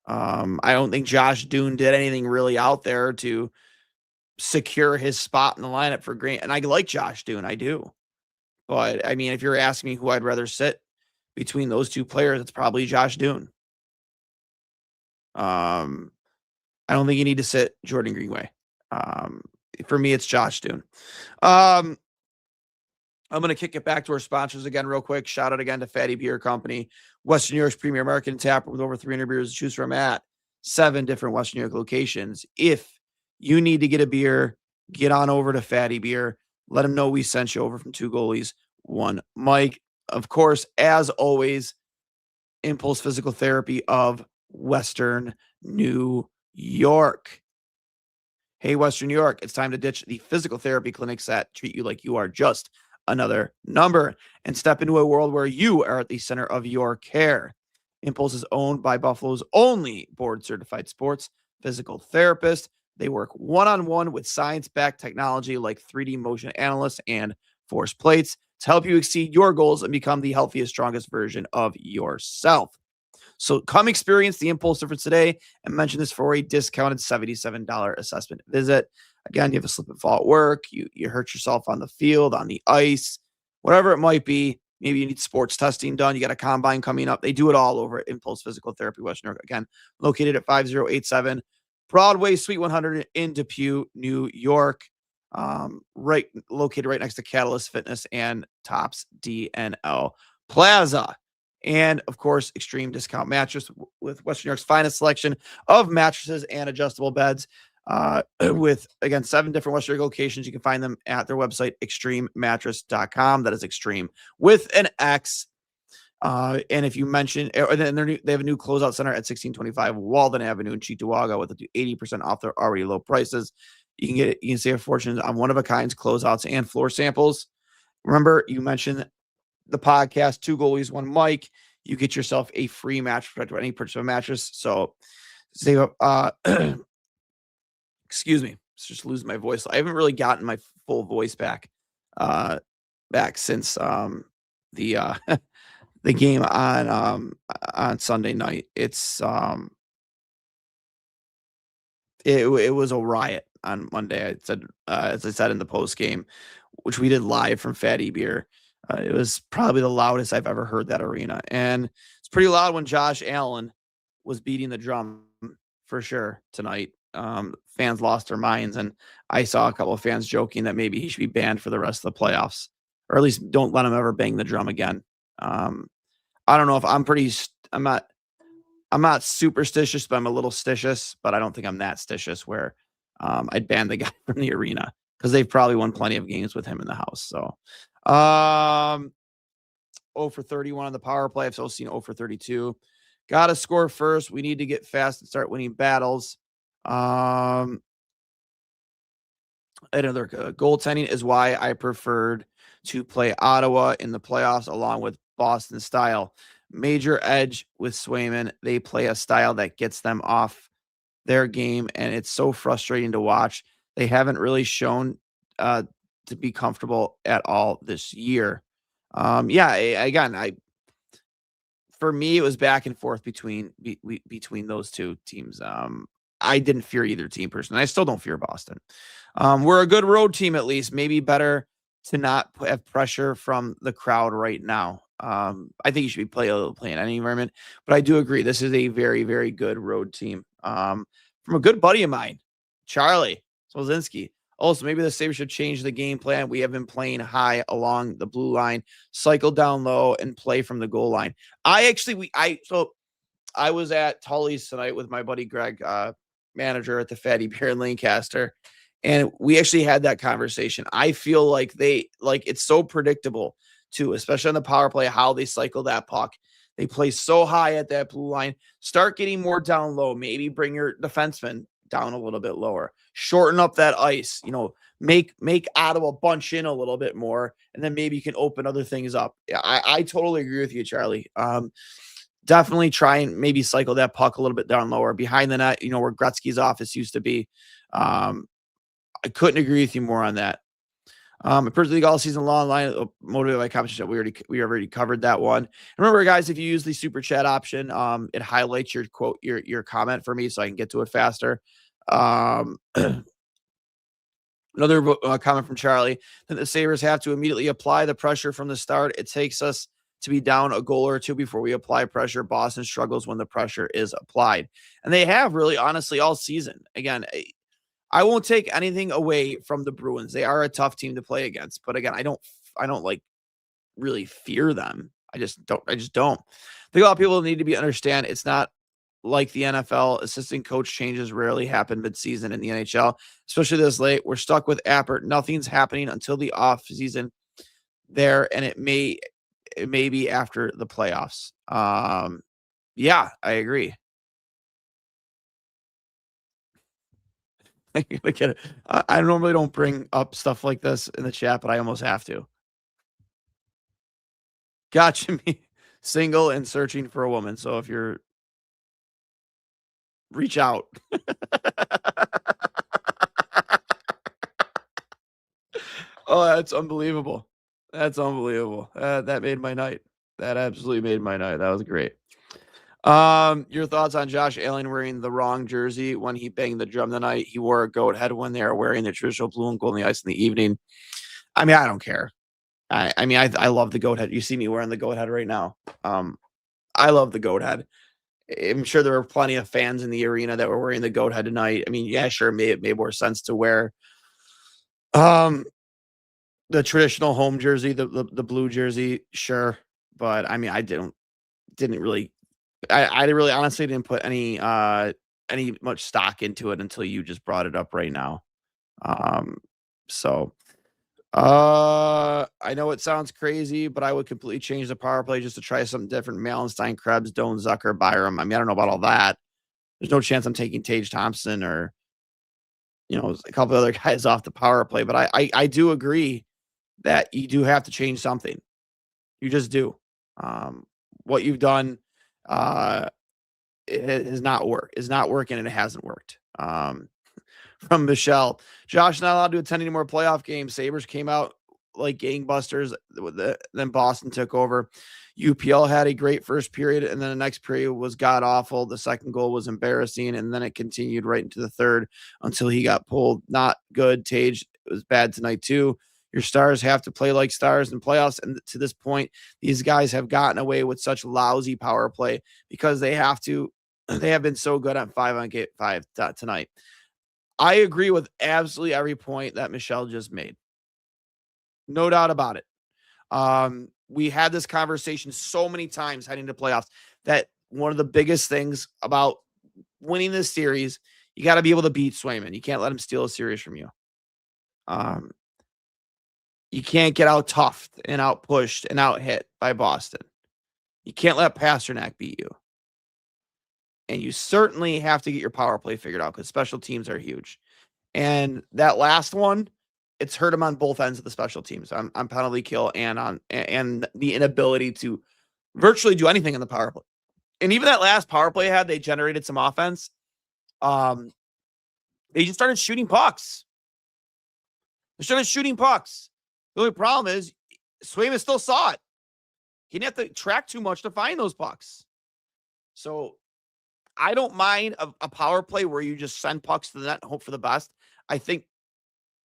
I don't think Josh Dune did anything really out there to secure his spot in the lineup for Green. And I like Josh Dune, I do. But I mean, if you're asking me who I'd rather sit between those two players, it's probably Josh Dune. I don't think you need to sit Jordan Greenway. For me, it's Josh Dune. I'm going to kick it back to our sponsors again real quick. Shout out again to Fatty Beer Company, Western New York's premier American tapper with over 300 beers to choose from at 7 different Western New York locations. If you need to get a beer, get on over to Fatty Beer. Let them know we sent you over from 2 Goalies, 1 Mike. Of course, as always, Impulse Physical Therapy of Western New York. Hey, Western New York, it's time to ditch the physical therapy clinics that treat you like you are just another number and step into a world where you are at the center of your care. Impulse is owned by Buffalo's only board-certified sports physical therapist. They work one-on-one with science-backed technology like 3D motion analysts and force plates to help you exceed your goals and become the healthiest, strongest version of yourself. So come experience the Impulse difference today and mention this for a discounted $77 assessment visit. Again, you have a slip and fall at work, you hurt yourself on the field, on the ice, whatever it might be. Maybe you need sports testing done. You got a combine coming up. They do it all over at Impulse Physical Therapy, West New York. Again, located at 5087 Broadway, Suite 100 in Depew, New York. Located right next to Catalyst Fitness and Tops DNL Plaza. And, of course, Extreme Discount Mattress with Western New York's finest selection of mattresses and adjustable beds with, again, 7 different Western New York locations. You can find them at their website, extrememattress.com. That is extreme with an X. And if you mention, they have a new closeout center at 1625 Walden Avenue in Cheektowaga with 80% off their already low prices. You can save a fortune on one-of-a-kinds closeouts and floor samples. Remember, you mentioned the podcast, 2 Goalies, 1 Mike. You get yourself a free mattress protector with any purchase of a mattress. So, excuse me, it's just losing my voice. I haven't really gotten my full voice back since the the game on Sunday night. It's it was a riot on Monday. I said, as I said in the post game, which we did live from Fatty Beer. It was probably the loudest I've ever heard that arena. And it's pretty loud when Josh Allen was beating the drum for sure tonight. Fans lost their minds. And I saw a couple of fans joking that maybe he should be banned for the rest of the playoffs, or at least don't let him ever bang the drum again. I don't know if I'm not superstitious, but I'm a little stitious, but I don't think I'm that stitious where I'd ban the guy from the arena because they've probably won plenty of games with him in the house. So 0 for 31 on the power play. I've also seen 0 for 32. Got to score first. We need to get fast and start winning battles. Another goaltending is why I preferred to play Ottawa in the playoffs along with Boston style. Major edge with Swayman. They play a style that gets them off their game, and it's so frustrating to watch. They haven't really shown to be comfortable at all this year. For me, it was back and forth between those two teams. I didn't fear either team personally. I still don't fear Boston. We're a good road team, at least. Maybe better to not have pressure from the crowd right now. I think you should be playing any environment, but I do agree. This is a very, very good road team. From a good buddy of mine, Charlie Solzinski. Also, maybe the Sabres should change the game plan. We have been playing high along the blue line, cycle down low, and play from the goal line. I was at Tully's tonight with my buddy Greg, manager at the Fatty Beer in Lancaster, and we actually had that conversation. I feel like it's so predictable too, especially on the power play, how they cycle that puck. They play so high at that blue line. Start getting more down low. Maybe bring your defenseman down a little bit lower. Shorten up that ice. Make Ottawa bunch in a little bit more, and then maybe you can open other things up. Yeah, I totally agree with you, Charlie. Definitely try and maybe cycle that puck a little bit down lower behind the net, where Gretzky's office used to be. I couldn't agree with you more on that. Personally, all season long, line motivated by competition. We already covered that one. And remember, guys, if you use the super chat option, it highlights your quote, your comment for me, so I can get to it faster. Another comment from Charlie that the Sabres have to immediately apply the pressure from the start. It takes us to be down a goal or two before we apply pressure. Boston struggles when the pressure is applied, and they have really, honestly, all season. Again, I won't take anything away from the Bruins. They are a tough team to play against, but again, I don't like really fear them. I just don't. I think a lot of people need to understand it's not like the NFL. Assistant coach changes rarely happen mid-season in the NHL, especially this late. We're stuck with Appert. Nothing's happening until the off season there, and it may be after the playoffs. Yeah, I agree. Look at it. I normally don't bring up stuff like this in the chat, but I almost have to. Gotcha, me single and searching for a woman. So if you're reach out. Oh, that's unbelievable. That's unbelievable. That made my night. That absolutely made my night. That was great. Your thoughts on Josh Allen wearing the wrong jersey when he banged the drum tonight? He wore a goat head when they were wearing the traditional blue and gold on the ice in the evening. I mean, I don't care. I love the goat head. You see me wearing the goat head right now. I love the goat head. I'm sure there were plenty of fans in the arena that were wearing the goat head tonight. I mean, yeah, sure, it made more sense to wear the traditional home jersey, the blue jersey, sure. But I mean, I didn't really I really honestly didn't put any much stock into it until you just brought it up right now. So I know it sounds crazy, but I would completely change the power play just to try something different. Malenstein, Krebs, Doan, Zucker, Byram. I mean, I don't know about all that. There's no chance I'm taking Tage Thompson or a couple other guys off the power play, but I do agree that you do have to change something. You just do. What you've done it has not worked. Is not working, and it hasn't worked. From Michelle, Josh not allowed to attend any more playoff games. Sabres came out like gangbusters. Then Boston took over. UPL had a great first period, and then the next period was god awful. The second goal was embarrassing, and then it continued right into the third until he got pulled. Not good. Tage was bad tonight too. Your stars have to play like stars in playoffs, and to this point, these guys have gotten away with such lousy power play because they have to. They have been so good on 5-on-5 tonight. I agree with absolutely every point that Michelle just made. No doubt about it. We had this conversation so many times heading to playoffs that one of the biggest things about winning this series, you got to be able to beat Swayman. You can't let him steal a series from you. You can't get out toughed and out pushed and out hit by Boston. You can't let Pasternak beat you. And you certainly have to get your power play figured out because special teams are huge. And that last one, it's hurt him on both ends of the special teams, on penalty kill and the inability to virtually do anything in the power play. And even that last power play they generated some offense. They just started shooting pucks. The only problem is Swayman still saw it. He didn't have to track too much to find those pucks. So I don't mind a power play where you just send pucks to the net and hope for the best. I think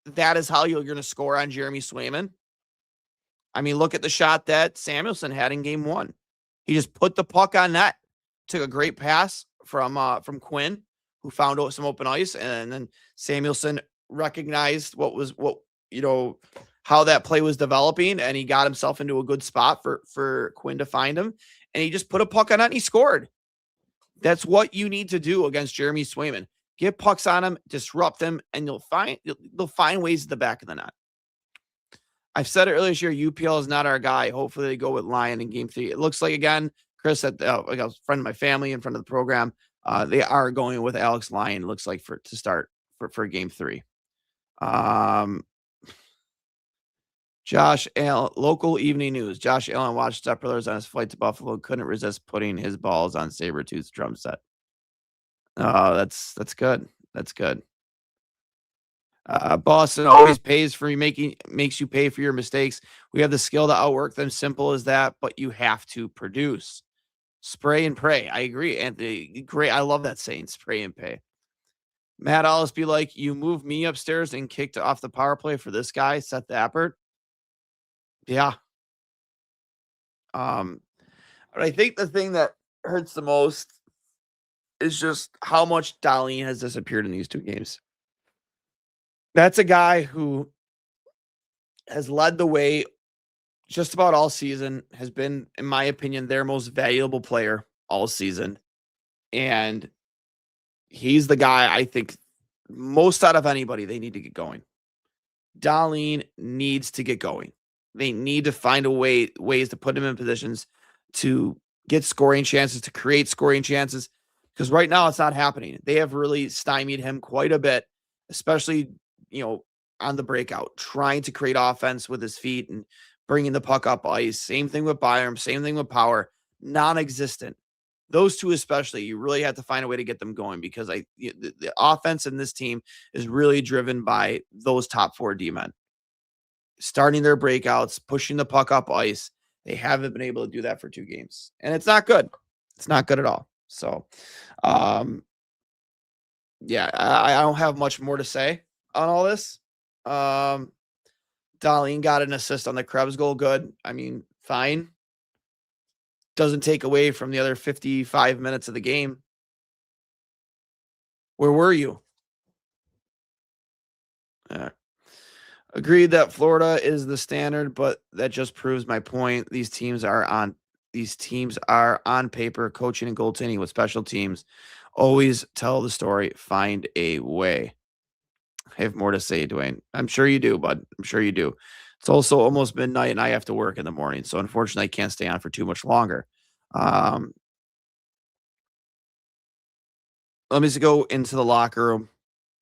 that is how you're going to score on Jeremy Swayman. I mean, look at the shot that Samuelson had in game 1. He just put the puck on net, took a great pass from Quinn, who found some open ice, and then Samuelson recognized how that play was developing, and he got himself into a good spot for Quinn to find him, and he just put a puck on it and he scored. That's what you need to do against Jeremy Swayman. Get pucks on him, disrupt him, and they'll find ways at the back of the net. I've said it earlier this year, UPL is not our guy. Hopefully they go with Lyon in game 3. It looks like, again, Chris said, like a friend of my family in front of the program, they are going with Alex Lyon, looks like, to start for game 3. Josh Allen, local evening news. Josh Allen watched Step Brothers on his flight to Buffalo, couldn't resist putting his balls on Sabretooth's drum set. Oh, that's good. That's good. Boston always makes you pay for your mistakes. We have the skill to outwork them. Simple as that, but you have to produce. Spray and pray. I agree. Anthony, great. I love that saying, spray and pay. Matt Ellis be like, you moved me upstairs and kicked off the power play for this guy, Seth Appert. Yeah. But I think the thing that hurts the most is just how much Dahlin has disappeared in these 2 games. That's a guy who has led the way just about all season, has been, in my opinion, their most valuable player all season. And he's the guy I think most out of anybody they need to get going. Dahlin needs to get going. They need to find ways to put him in positions to get scoring chances, to create scoring chances, because right now it's not happening. They have really stymied him quite a bit, especially, on the breakout, trying to create offense with his feet and bringing the puck up ice. Same thing with Byram, same thing with Power, non-existent. Those 2 especially, you really have to find a way to get them going, because the offense in this team is really driven by those top 4 D-men. Starting their breakouts, pushing the puck up ice. They haven't been able to do that for 2 games. And it's not good. It's not good at all. So, yeah, I don't have much more to say on all this. Dahlin got an assist on the Krebs goal. Good. I mean, fine. Doesn't take away from the other 55 minutes of the game. Where were you? Agreed that Florida is the standard, but that just proves my point. These teams are on paper, coaching and goaltending with special teams. Always tell the story, find a way. I have more to say, Duane. I'm sure you do, bud. I'm sure you do. It's also almost midnight and I have to work in the morning. So unfortunately, I can't stay on for too much longer. Let me just go into the locker room.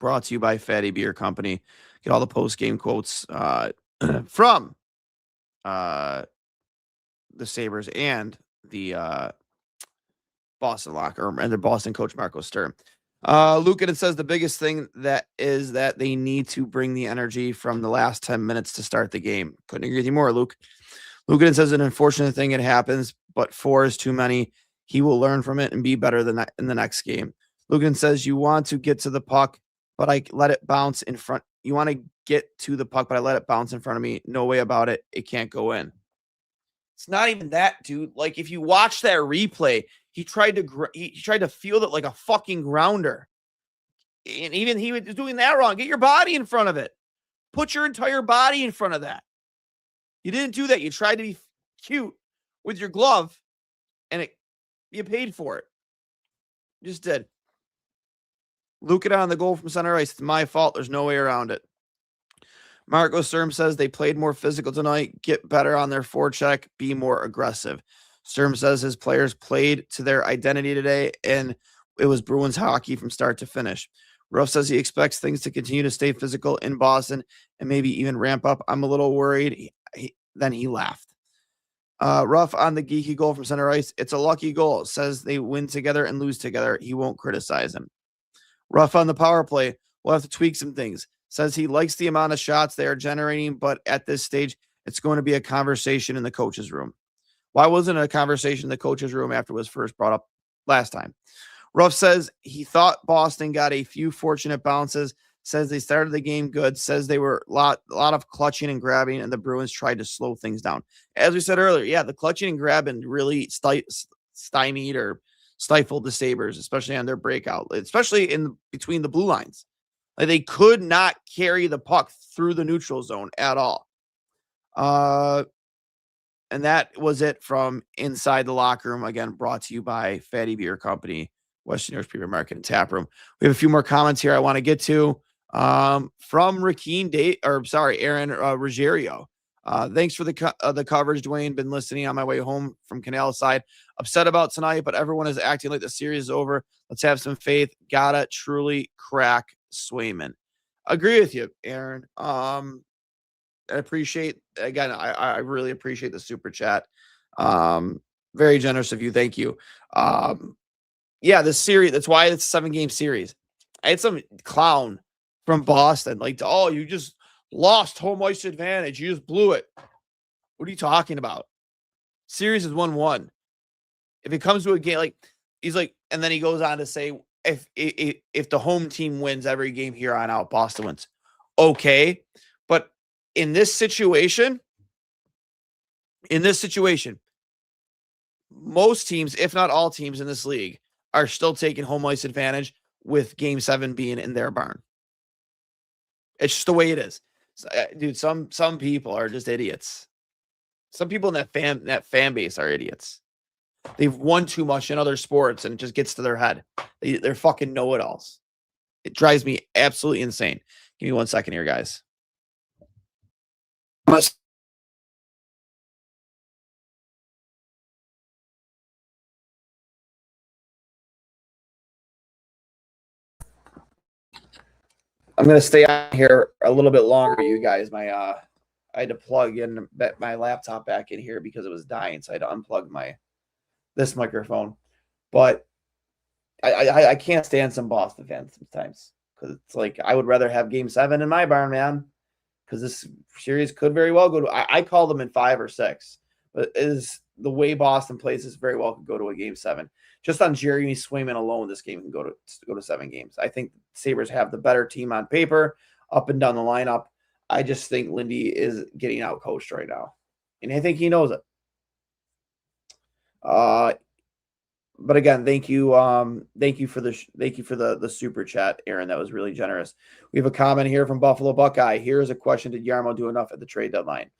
Brought to you by Fatty Beer Company. Get all the post-game quotes from the Sabres and the Boston locker room and their Boston coach, Marco Sturm. Lukanen says the biggest thing that they need to bring the energy from the last 10 minutes to start the game. Couldn't agree with you more, Luke. Lukanen says an unfortunate thing, it happens, but 4 is too many. He will learn from it and be better than in the next game. Lukanen says you want to get to the puck, but I let it bounce in front. You want to get to the puck, but I let it bounce in front of me. No way about it. It can't go in. It's not even that, dude. Like, if you watch that replay, he tried to field it like a fucking grounder. And even he was doing that wrong. Get your body in front of it. Put your entire body in front of that. You didn't do that. You tried to be cute with your glove, and you paid for it. You just did. Lukanen on the goal from center ice. It's my fault. There's no way around it. Marco Sturm says they played more physical tonight. Get better on their forecheck. Be more aggressive. Sturm says his players played to their identity today, and it was Bruins hockey from start to finish. Ruff says he expects things to continue to stay physical in Boston and maybe even ramp up. I'm a little worried. Then he laughed. Ruff on the geeky goal from center ice. It's a lucky goal. Says they win together and lose together. He won't criticize him. Ruff on the power play. We'll have to tweak some things. Says he likes the amount of shots they are generating, but at this stage, it's going to be a conversation in the coach's room. Why wasn't it a conversation in the coach's room after it was first brought up last time? Ruff says he thought Boston got a few fortunate bounces. Says they started the game good. Says they were a lot of clutching and grabbing, and the Bruins tried to slow things down. As we said earlier, yeah, the clutching and grabbing really stymied or stifled the Sabres, especially on their breakout, especially in between the blue lines. Like, they could not carry the puck through the neutral zone at all. And that was it from inside the locker room. Again, brought to you by Fatty Beer Company, Western York's Premier Market and Tap Room. We have a few more comments here I want to get to. From Aaron Ruggiero. Thanks for the coverage, Duane. Been listening on my way home from Canal Side. Upset about tonight, but everyone is acting like the series is over. Let's have some faith. Gotta truly crack Swayman. Agree with you, Aaron. I appreciate, again, I really appreciate the super chat. Very generous of you. Thank you. Yeah, this series, that's why it's a 7-game series. I had some clown from Boston, like, oh, you just lost home ice advantage. You just blew it. What are you talking about? Series is 1-1. If it comes to a game, like, he's like, and then he goes on to say, if the home team wins every game here on out, Boston wins. Okay. But in this situation, most teams, if not all teams in this league, are still taking home ice advantage with Game 7 being in their barn. It's just the way it is. So, dude, some people are just idiots. Some people in that fan base are idiots. They've won too much in other sports, and it just gets to their head. They're fucking know-it-alls. It drives me absolutely insane. Give me 1 second here, guys. I'm going to stay on here a little bit longer, you guys. I had to plug in my laptop back in here because it was dying, so I had to unplug this microphone. But I can't stand some Boston fans sometimes, because it's like, I would rather have Game 7 in my barn, man, because this series could very well go to, I call them in 5 or 6, but is the way Boston plays, this very well could go to a Game 7. Just on Jeremy Swayman alone, this game can go to 7 games. I think Sabres have the better team on paper, up and down the lineup. I just think Lindy is getting out coached right now, and I think he knows it. But again, thank you for the super chat, Aaron. That was really generous. We have a comment here from Buffalo Buckeye. Here's a question: did Jarmo do enough at the trade deadline?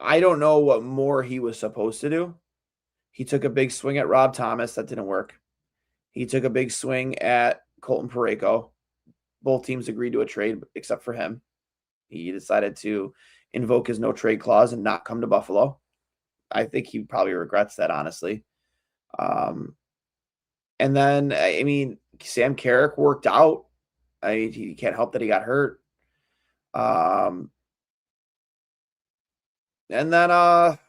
I don't know what more he was supposed to do. He took a big swing at Rob Thomas. That didn't work. He took a big swing at Colton Parayko. Both teams agreed to a trade except for him. He decided to invoke his no trade clause and not come to Buffalo. I think he probably regrets that, honestly. And then, I mean, Sam Carrick worked out. He can't help that he got hurt. And then, I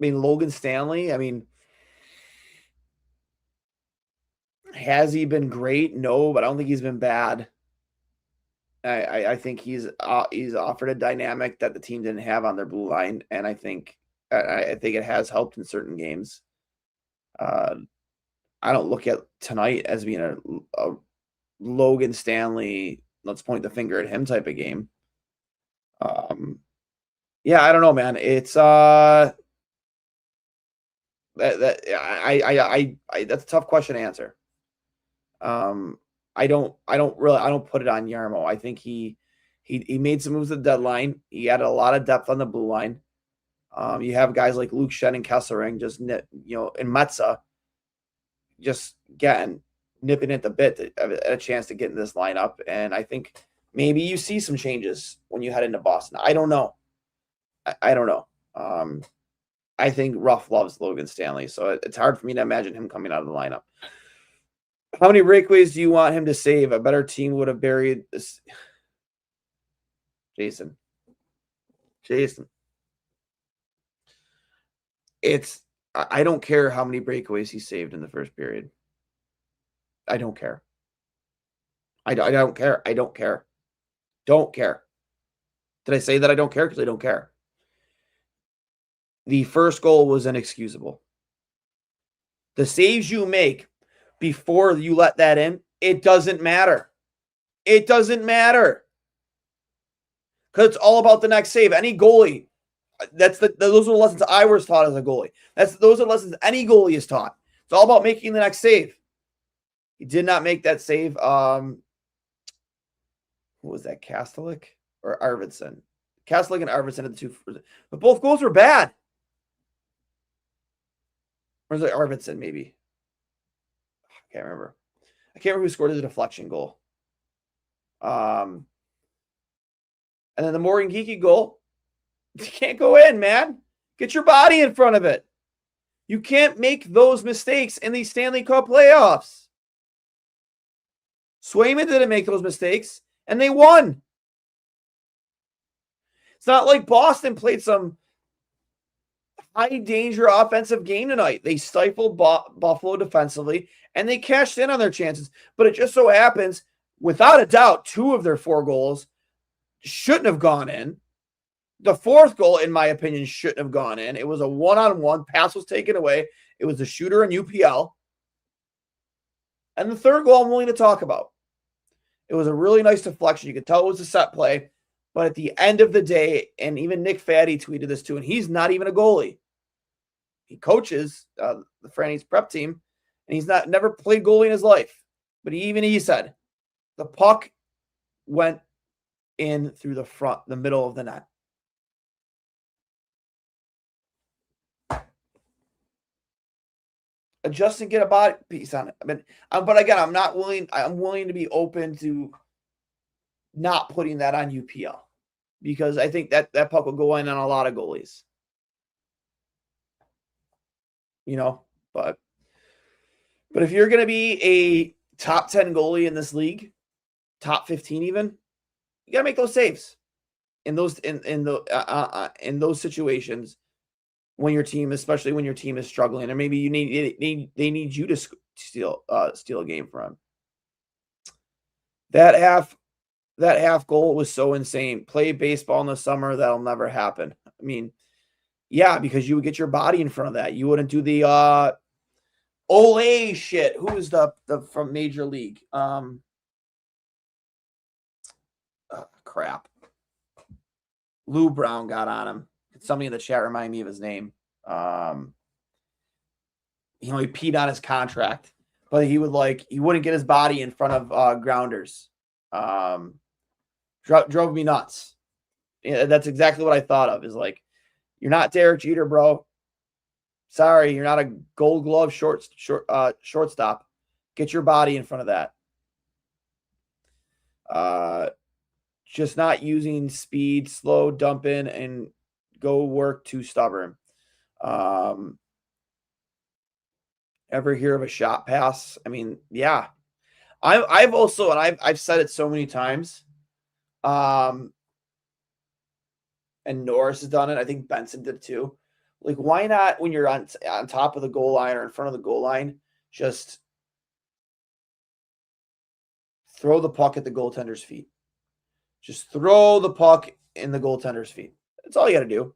mean, Logan Stanley, I mean, has he been great? No, but I don't think he's been bad. I think he's offered a dynamic that the team didn't have on their blue line, and I think it has helped in certain games. I don't look at tonight as being a Logan Stanley, let's point the finger at him type of game. Yeah, I don't know, man. It's that's a tough question to answer. I don't put it on Jarmo. I think he made some moves at the deadline. He added a lot of depth on the blue line. You have guys like Luke Schenn and Kesselring and Metza just nipping at the bit a chance to get in this lineup. And I think maybe you see some changes when you head into Boston. I don't know. I don't know. I think Ruff loves Logan Stanley, so it's hard for me to imagine him coming out of the lineup. How many breakaways do you want him to save? A better team would have buried this. Jason. I don't care how many breakaways he saved in the first period. I don't care. I don't care. I don't care. Don't care. Did I say that I don't care? Because I don't care. The first goal was inexcusable. The saves you make before you let that in, it doesn't matter. It doesn't matter. Because it's all about the next save. Any goalie those are the lessons I was taught as a goalie. Those are lessons any goalie is taught. It's all about making the next save. He did not make that save. Who was that? Kastelik or Arvidsson? Kastelik and Arvidsson at the two, but both goals were bad. Or was it Arvidsson? Maybe. I can't remember. I can't remember who scored the deflection goal. And then the Morgan Geeky goal. You can't go in, man. Get your body in front of it. You can't make those mistakes in these Stanley Cup playoffs. Swayman didn't make those mistakes, and they won. It's not like Boston played some high-danger offensive game tonight. They stifled Buffalo defensively, and they cashed in on their chances. But it just so happens, without a doubt, 2 of their 4 goals shouldn't have gone in. The 4th goal, in my opinion, shouldn't have gone in. It was a one-on-one. Pass was taken away. It was the shooter in UPL. And the 3rd goal I'm willing to talk about. It was a really nice deflection. You could tell it was a set play. But at the end of the day, and even Nick Fatty tweeted this too, and he's not even a goalie. He coaches the Franny's prep team, and he's never played goalie in his life. But he said, the puck went in through the middle of the net. Adjust and get a body piece on it. I mean, but again, I'm willing to be open to not putting that on UPL because I think that puck will go in on a lot of goalies. But if you're going to be a top 10 goalie in this league, top 15 even, you got to make those saves in those situations when your team, especially when your team is struggling, or maybe they need you to steal a game from. That half goal was so insane. Play baseball in the summer, that'll never happen. I mean, yeah, because you would get your body in front of that. You wouldn't do the Ole shit. Who is the from Major League? Crap. Lou Brown got on him. Somebody in the chat remind me of his name. He peed on his contract, but he wouldn't get his body in front of grounders. Drove me nuts. Yeah, that's exactly what I thought of. Is like, you're not Derek Jeter, bro. Sorry, you're not a Gold Glove shortstop. Get your body in front of that. Just not using speed, slow, dump in, and go work too stubborn. Ever hear of a shot pass? I mean, yeah. I've also, and I've said it so many times. And Norris has done it. I think Benson did too. Like, why not, when you're on top of the goal line or in front of the goal line, just throw the puck at the goaltender's feet. Just throw the puck in the goaltender's feet. That's all you got to do.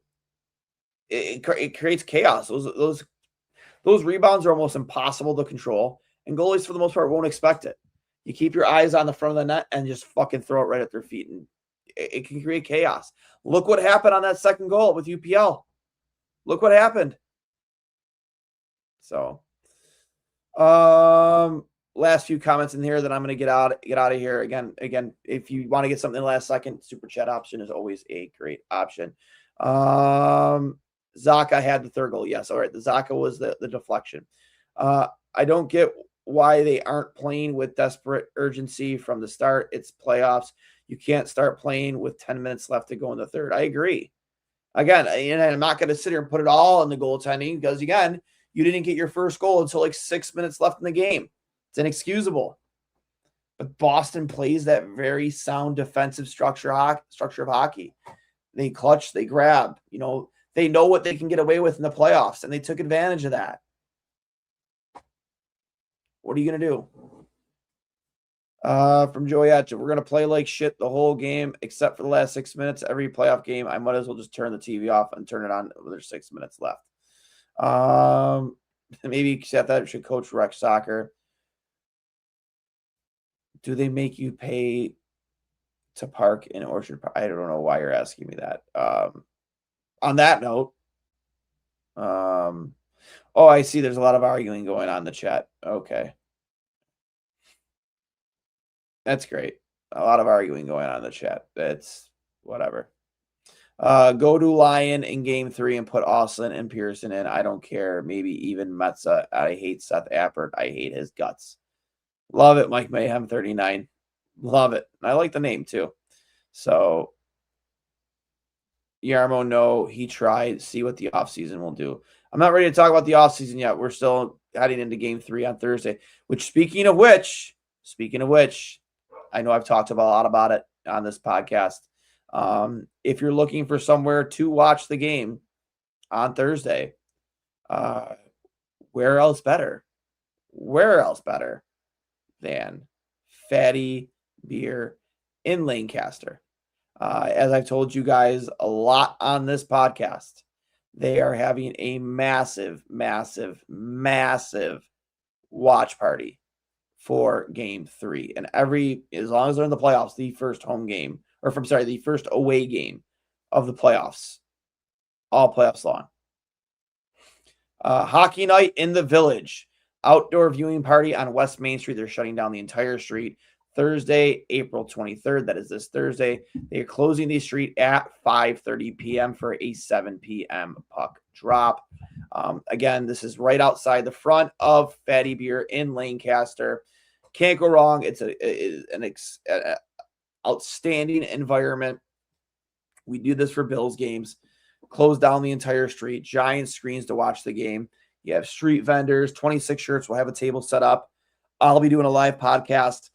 It creates chaos. Those rebounds are almost impossible to control, and goalies, for the most part, won't expect it. You keep your eyes on the front of the net and just fucking throw it right at their feet, and it can create chaos. Look what happened on that second goal with UPL. Look what happened. So, last few comments in here that I'm going to get out of here. Again, if you want to get something last second, super chat option is always a great option. Zaka had the 3rd goal. Yes. All right. The Zaka was the deflection. I don't get why they aren't playing with desperate urgency from the start. It's playoffs. You can't start playing with 10 minutes left to go in the 3rd. I agree. Again, and I'm not going to sit here and put it all in the goaltending because, again, you didn't get your first goal until like 6 minutes left in the game. It's inexcusable. But Boston plays that very sound defensive structure of hockey. They clutch, they grab. They know what they can get away with in the playoffs, and they took advantage of that. What are you going to do? From Joyette, we're going to play like shit the whole game except for the last 6 minutes. Every playoff game, I might as well just turn the TV off and turn it on when there's 6 minutes left. Maybe Seth that should coach rec soccer. Do they make you pay to park in Orchard Park? I don't know why you're asking me that. on that note, oh, I see there's a lot of arguing going on in the chat. Okay. That's great. A lot of arguing going on in the chat. That's whatever. Go to Lion in game 3 and put Austin and Pearson in. I don't care. Maybe even Metza. I hate Seth Appert. I hate his guts. Love it, Mike Mayhem 39. Love it. I like the name too. So Yarmo, no, he tried. See what the offseason will do. I'm not ready to talk about the offseason yet. We're still heading into game 3 on Thursday. Which, speaking of which, I know I've talked about a lot about it on this podcast. If you're looking for somewhere to watch the game on Thursday, where else better than Fatty Beer in Lancaster? As I've told you guys a lot on this podcast, they are having a massive watch party for game 3. And as long as they're in the playoffs, the first the first away game of the playoffs, all playoffs long. Hockey night in the Village, outdoor viewing party on West Main Street. They're shutting down the entire street Thursday, April 23rd. That is this Thursday. They are closing the street at 5:30 p.m. for a 7 p.m. puck drop. Again, this is right outside the front of Fatty Beer in Lancaster. Can't go wrong. It's an outstanding environment. We do this for Bills games. Close down the entire street. Giant screens to watch the game. You have street vendors. 26 shirts. We'll have a table set up. I'll be doing a live podcast.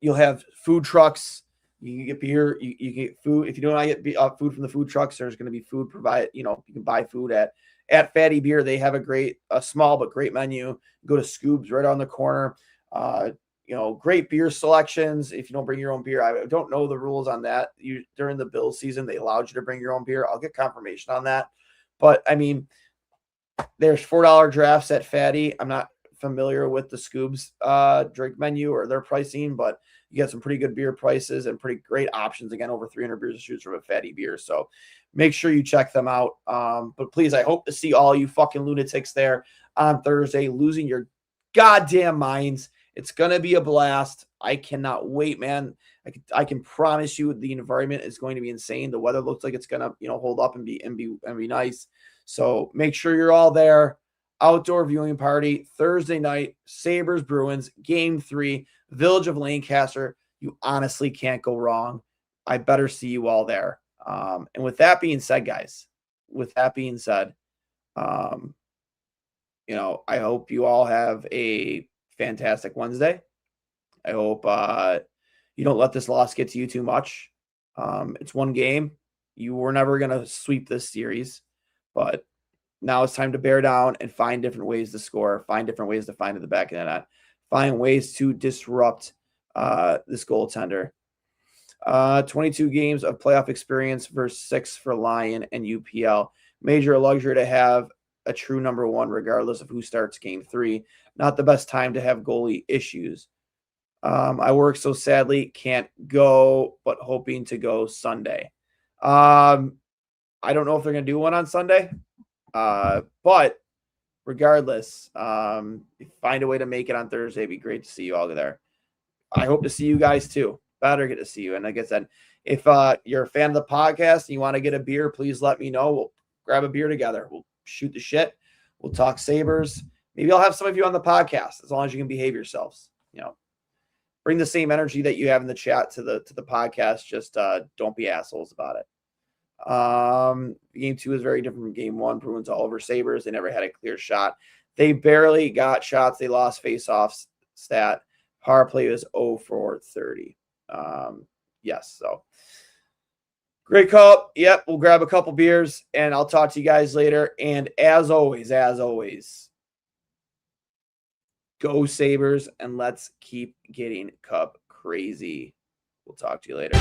You'll have food trucks. You can get beer. You can get food. If you don't want to get food from the food trucks, there's going to be food provided. You can buy food at Fatty Beer. They have a small but great menu. Go to Scoobs right on the corner. Great beer selections. If you don't bring your own beer, I don't know the rules on that. During the Bills season, they allowed you to bring your own beer. I'll get confirmation on that. But I mean, there's $4 drafts at Fatty. I'm not familiar with the Scoobs drink menu or their pricing, but you get some pretty good beer prices and pretty great options. Again, over 300 beers to choose from a Fatty Beer. So make sure you check them out. But please, I hope to see all you fucking lunatics there on Thursday, losing your goddamn minds. It's going to be a blast. I cannot wait, man. I can promise you the environment is going to be insane. The weather looks like it's going to, hold up and be nice. So make sure you're all there. Outdoor viewing party Thursday night, Sabres Bruins, game 3, Village of Lancaster. You honestly can't go wrong. I better see you all there. And with that being said, guys, I hope you all have a fantastic Wednesday. I hope you don't let this loss get to you too much. It's one game. You were never going to sweep this series, but now it's time to bear down and find different ways to score, find different ways to find at the back of the net, find ways to disrupt this goaltender. 22 games of playoff experience versus 6 for Lion and UPL. Major luxury to have a true number 1, regardless of who starts game 3. Not the best time to have goalie issues. I work so sadly can't go, but hoping to go Sunday. I don't know if they're going to do one on Sunday. But regardless, find a way to make it on Thursday. It'd be great to see you all there. I hope to see you guys too. Better get to see you. And like I said, if you're a fan of the podcast and you want to get a beer, please let me know. We'll grab a beer together. We'll shoot the shit. We'll talk Sabres. Maybe I'll have some of you on the podcast as long as you can behave yourselves. Bring the same energy that you have in the chat to the podcast. Just don't be assholes about it. Game 2 is very different from game 1. Bruins all over Sabres. They never had a clear shot. They barely got shots. They lost faceoffs. Stat. Power play was 0 for 30. Yes. So great call. Yep. We'll grab a couple beers and I'll talk to you guys later. And as always, go Sabres and let's keep getting Cup crazy. We'll talk to you later.